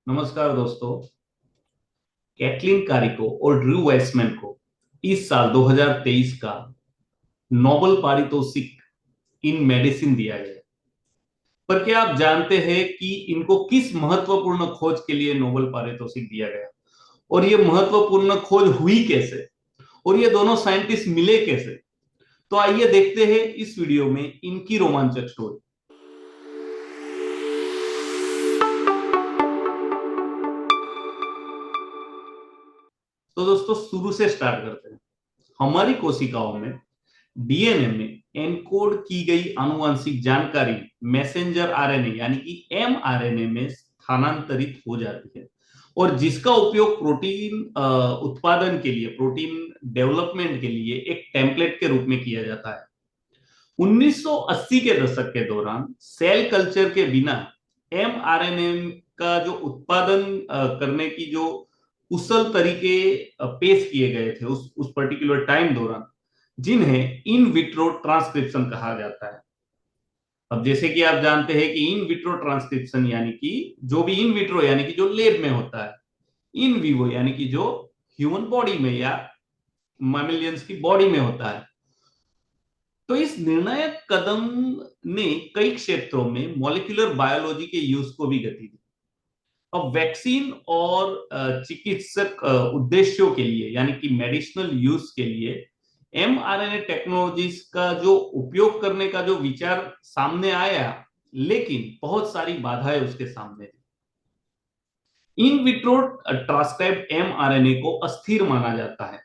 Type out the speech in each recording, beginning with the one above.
नमस्कार दोस्तों। Caitlin Kariko और ड्रू वेसमैन को इस साल 2023 का नोबेल पारितोषिक इन मेडिसिन दिया गया। पर क्या आप जानते हैं कि इनको किस महत्वपूर्ण खोज के लिए नोबेल पारितोषिक दिया गया और ये महत्वपूर्ण खोज हुई कैसे और ये दोनों साइंटिस्ट मिले कैसे? तो आइए देखते हैं इस वीडियो में इनकी रोमांचक स्टोरी। तो दोस्तों शुरू से स्टार्ट करते हैं। हमारी कोशिकाओं में डीएनए में एनकोड की गई आनुवंशिक जानकारी मैसेंजर आरएनए यानी कि एमआरएनए में स्थानांतरित हो जाती है और जिसका उपयोग प्रोटीन उत्पादन के लिए, प्रोटीन डेवलपमेंट के लिए एक टेम्पलेट के रूप में किया जाता है। 1980 के दशक के दौरान सेल कल्चर के बिना एमआरएनए का जो उत्पादन करने की जो कुशल तरीके पेश किए गए थे उस पर्टिकुलर टाइम दौरान, जिन्हें इन विट्रो ट्रांसक्रिप्शन कहा जाता है। अब जैसे कि आप जानते हैं कि इन विट्रो ट्रांसक्रिप्शन यानी कि जो भी इन विट्रो यानी कि जो लेब में होता है, इन विवो यानी कि जो ह्यूमन बॉडी में या मैमेलियंस की बॉडी में होता है। तो इस निर्णायक कदम ने कई क्षेत्रों में मॉलिक्यूलर बायोलॉजी के यूज को भी गति दी। अब वैक्सीन और चिकित्सक उद्देश्यों के लिए यानी कि मेडिसिनल यूज के लिए एमआरएनए टेक्नोलॉजीज का जो उपयोग करने का जो विचार सामने आया, लेकिन बहुत सारी बाधाएं उसके सामने थी। इन विट्रो ट्रांसक्राइब्ड एमआरएनए को अस्थिर माना जाता है,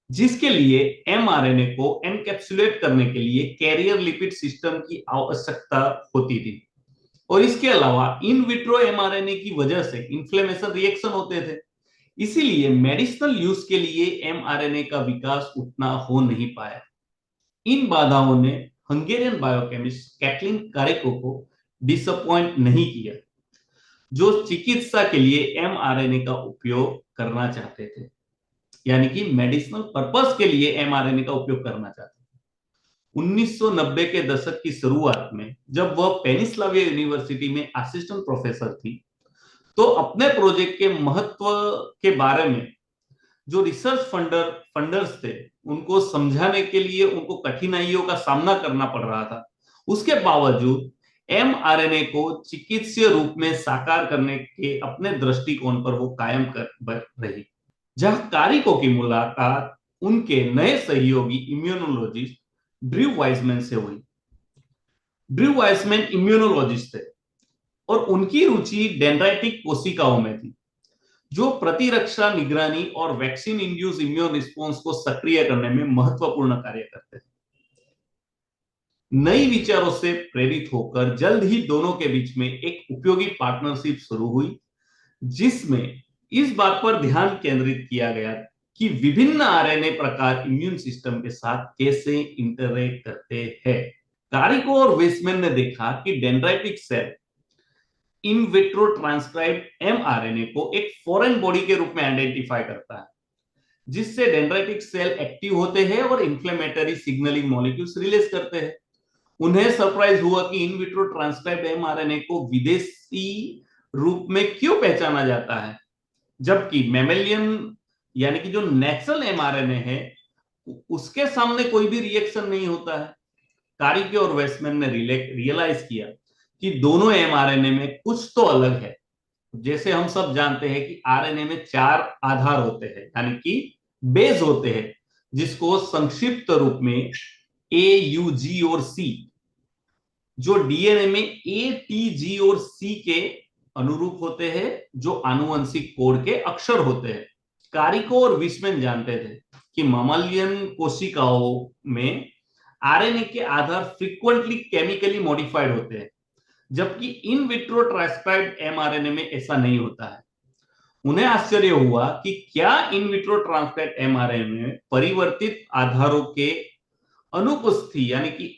जिसके लिए एमआरएनए को एनकैप्सुलेट करने के लिए कैरियर लिपिड सिस्टम की आवश्यकता होती थी। और इसके अलावा इन विट्रो एमआरएनए की वजह से इन्फ्लेमेशन रिएक्शन होते थे, इसीलिए मेडिसिनल यूज के लिए एमआरएनए का विकास उतना हो नहीं पाया। इन बाधाओं ने हंगेरियन बायोकेमिस्ट कैटलिन कारिको को डिसअपॉइंट नहीं किया, जो चिकित्सा के लिए एमआरएनए का उपयोग करना चाहते थे, यानी कि मेडिसिनल पर्पस के लिए एमआरएनए का उपयोग करना चाहते थे। 1990 के दशक की शुरुआत में जब वह पेनिसलाविया यूनिवर्सिटी में असिस्टेंट प्रोफेसर थी, तो अपने प्रोजेक्ट के महत्व के बारे में जो रिसर्च फंडर्स थे उनको समझाने के लिए उनको कठिनाइयों का सामना करना पड़ रहा था। उसके बावजूद एमआरएनए को चिकित्सीय रूप में साकार करने के अपने दृष्टिकोण पर वो कायम कर रही। जहां कारिको की मुलाकात उनके नए सहयोगी इम्यूनोलॉजिस्ट ड्रू वाइसमैन से हुई। ड्रू वाइसमैन इम्यूनोलॉजिस्ट थे और उनकी रुचि डेंड्राइटिक कोशिकाओं में थी, जो प्रतिरक्षा निगरानी और वैक्सीन इंड्यूस इम्यून रिस्पॉन्स को सक्रिय करने में महत्वपूर्ण कार्य करते हैं। नई विचारों से प्रेरित होकर जल्द ही दोनों के बीच में एक उपयोगी पार्टनरशिप शुरू हुई, जिसमें इस बात पर ध्यान केंद्रित किया गया कि विभिन्न आरएनए प्रकार इम्यून सिस्टम के साथ कैसे इंटरेक्ट करते हैं। कारिको और वेसमैन ने देखा कि dendritic cell in vitro transcribed mRNA को एक फॉरेन बॉडी के रूप में आइडेंटिफाई करता है, जिससे डेंड्राइटिक सेल एक्टिव होते हैं और इंफ्लेमेटरी सिग्नलिंग मॉलिक्यूल्स रिलीज करते हैं। उन्हें सरप्राइज हुआ कि इन विट्रो ट्रांसक्राइब्ड एमआरएनए को विदेशी रूप में क्यों पहचाना जाता है, जबकि मैमेलियन यानी कि जो नेचुरल एमआरएनए है उसके सामने कोई भी रिएक्शन नहीं होता है। कारिके और वेस्टमैन ने रियलाइज किया कि दोनों एमआरएनए में कुछ तो अलग है। जैसे हम सब जानते हैं कि आरएनए में 4 आधार होते हैं यानी कि बेस होते हैं, जिसको संक्षिप्त रूप में ए, यू, जी और सी, जो डीएनए में ए, टी, जी और सी के अनुरूप होते हैं, जो आनुवंशिक कोड के अक्षर होते हैं। कारिको और विस्मैन जानते थे कि ममालियन कोशिकाओं में आरएनए के आधार फ्रीक्वेंटली केमिकली मॉडिफाइड होते हैं, जबकि इन विट्रो ट्रांसक्राइब्ड एमआरएनए में ऐसा नहीं होता है। उन्हें आश्चर्य हुआ कि क्या इन विट्रो ट्रांसक्राइब्ड एमआरएनए में परिवर्तित आधारों के अनुपस्थिति यानी कि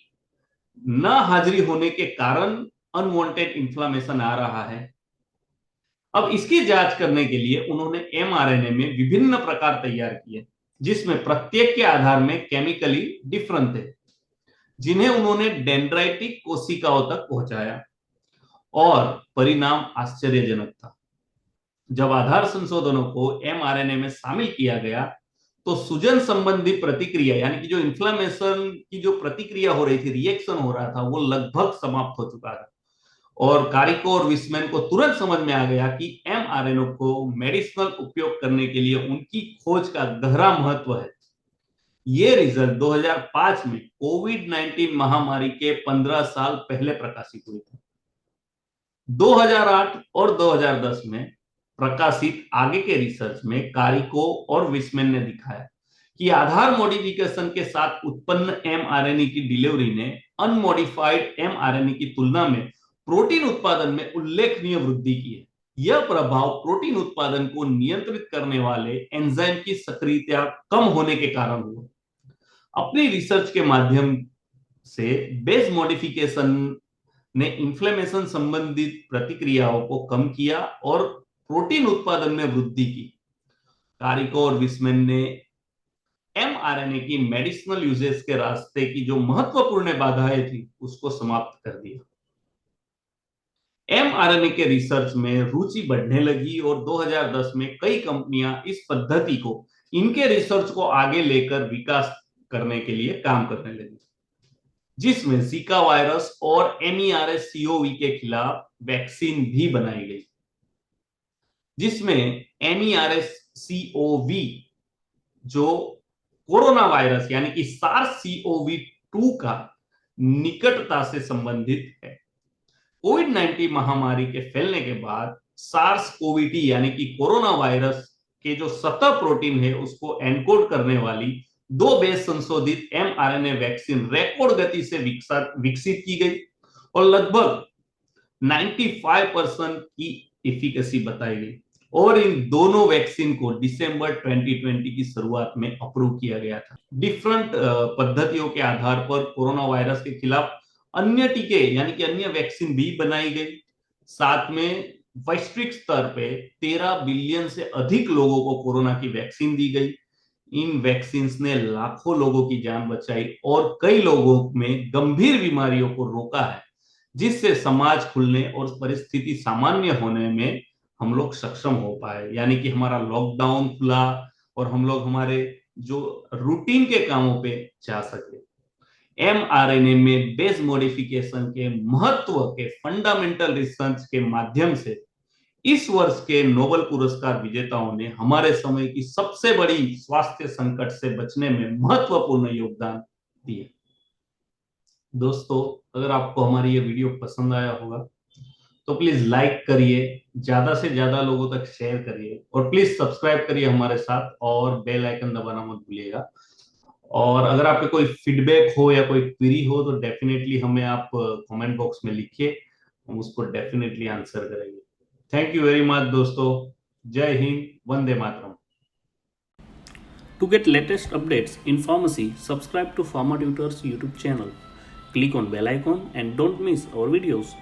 न हाजिरी होने के कारण अनवांटेड इंफ्लेमेशन आ रहा है। अब इसकी जांच करने के लिए उन्होंने एमआरएनए में विभिन्न प्रकार तैयार किए, जिसमें प्रत्येक के आधार में केमिकली डिफरेंट थे, जिन्हें उन्होंने डेंड्राइटिक कोशिकाओं तक पहुंचाया और परिणाम आश्चर्यजनक था। जब आधार संशोधनों को एमआरएनए में शामिल किया गया तो सूजन संबंधी प्रतिक्रिया यानी कि जो इन्फ्लेमेशन की जो प्रतिक्रिया हो रही थी, रिएक्शन हो रहा था, वो लगभग समाप्त हो चुका था। और कारिको और विस्मैन को तुरंत समझ में आ गया कि एमआरएनए को मेडिसिनल उपयोग करने के लिए उनकी खोज का गहरा महत्व है। ये रिजल्ट 2005 में कोविड-19 महामारी के 15 साल पहले प्रकाशित हुए थे। 2008 और 2010 में प्रकाशित आगे के रिसर्च में कारिको और विस्मैन ने दिखाया कि आधार मॉडिफिकेशन के साथ उत्पन्न एमआरएनए की डिलीवरी ने अनमॉडिफाइड एमआरएनए की तुलना में प्रोटीन उत्पादन में उल्लेखनीय वृद्धि की है। यह प्रभाव प्रोटीन उत्पादन को नियंत्रित करने वाले एंजाइम की सक्रियता कम होने के कारण हुआ। अपनी रिसर्च के माध्यम से बेस मॉडिफिकेशन ने इन्फ्लेमेशन संबंधित प्रतिक्रियाओं को कम किया और प्रोटीन उत्पादन में वृद्धि की। कारिको और विस्मैन ने एमआरएनए की मेडिसिनल यूजेस के रास्ते की जो महत्वपूर्ण बाधाएं थी उसको समाप्त कर दिया। एमआरएनए के रिसर्च में रुचि बढ़ने लगी और 2010 में कई कंपनियां इस पद्धति को इनके रिसर्च को आगे लेकर विकास करने के लिए काम करने लगी, जिसमें जीका वायरस और MERS-CoV के खिलाफ वैक्सीन भी बनाई गई, जिसमें MERS-CoV जो कोरोना वायरस यानी कि SARS-CoV-2 का निकटता से संबंधित है। कोविड-19 महामारी के फैलने के बाद SARS-CoV-2 यानी कि कोरोना वायरस के जो सतह प्रोटीन है उसको एनकोड करने वाली 2 बेस संशोधित एमआरएनए वैक्सीन रिकॉर्ड गति से विकसित की गई और लगभग 95% की एफिकेसी बताई गई और इन दोनों वैक्सीन को दिसंबर 2020 की शुरुआत में अप्रूव किया गया था। डिफरेंट पद्धतियों के आधार पर कोरोना वायरस के खिलाफ अन्य टीके यानी कि अन्य वैक्सीन भी बनाई गई। साथ में वैश्विक स्तर पे 13 बिलियन से अधिक लोगों को कोरोना की वैक्सीन दी गई। इन वैक्सीन ने लाखों लोगों की जान बचाई और कई लोगों में गंभीर बीमारियों को रोका है, जिससे समाज खुलने और परिस्थिति सामान्य होने में हम लोग सक्षम हो पाए। यानी कि हमारा लॉकडाउन खुला और हम लोग हमारे जो रूटीन के कामों पे जा सके। एमआरएनए में बेस मॉडिफिकेशन के महत्व के फंडामेंटल रिसर्च के माध्यम से इस वर्ष के नोबेल पुरस्कार विजेताओं ने हमारे समय की सबसे बड़ी स्वास्थ्य संकट से बचने में महत्वपूर्ण योगदान दिए। दोस्तों, अगर आपको हमारी ये वीडियो पसंद आया होगा तो प्लीज लाइक करिए, ज्यादा से ज्यादा लोगों तक शेयर करिए और प्लीज सब्सक्राइब करिए हमारे साथ और बेल आइकन दबाना मत भूलिएगा। और अगर आपके कोई फीडबैक हो या कोई क्वेरी हो तो डेफिनेटली हमें आप कमेंट बॉक्स में लिखिए, हम उसको डेफिनेटली आंसर करेंगे। थैंक यू वेरी मच दोस्तों। जय Hind, Vande Mataram. To get latest updates in pharmacy, subscribe to Pharma Tutors YouTube channel. Click on bell icon and don't miss our videos.